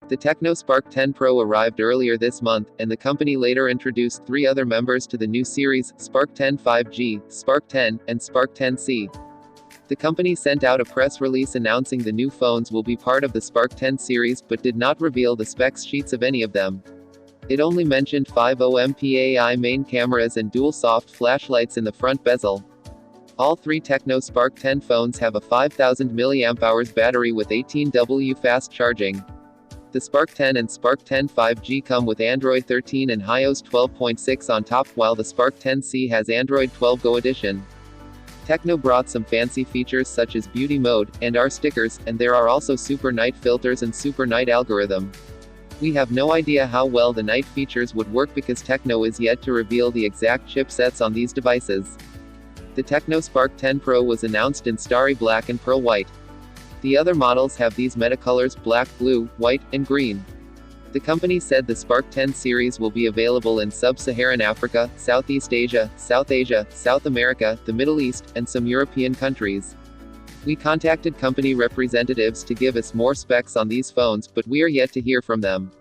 The Tecno Spark 10 Pro arrived earlier this month, and the company later introduced three other members to the new series: Spark 10 5G, Spark 10, and Spark 10C. The company sent out a press release announcing the new phones will be part of the Spark 10 series but did not reveal the specs sheets of any of them. It only mentioned 50MP main cameras and dual soft flashlights in the front bezel. All three Tecno Spark 10 phones have a 5000 mAh battery with 18W fast charging. The Spark 10 and Spark 10 5G come with Android 13 and iOS 12.6 on top, while the Spark 10C has Android 12 Go edition. Tecno brought some fancy features such as beauty mode, and R stickers, and there are also super night filters and super night algorithm. We have no idea how well the night features would work because Tecno is yet to reveal the exact chipsets on these devices. The Tecno Spark 10 Pro was announced in starry black and pearl white. The other models have these metacolors: black, blue, white, and green. The company said the Spark 10 series will be available in Sub-Saharan Africa, Southeast Asia, South America, the Middle East, and some European countries. We contacted company representatives to give us more specs on these phones, but we are yet to hear from them.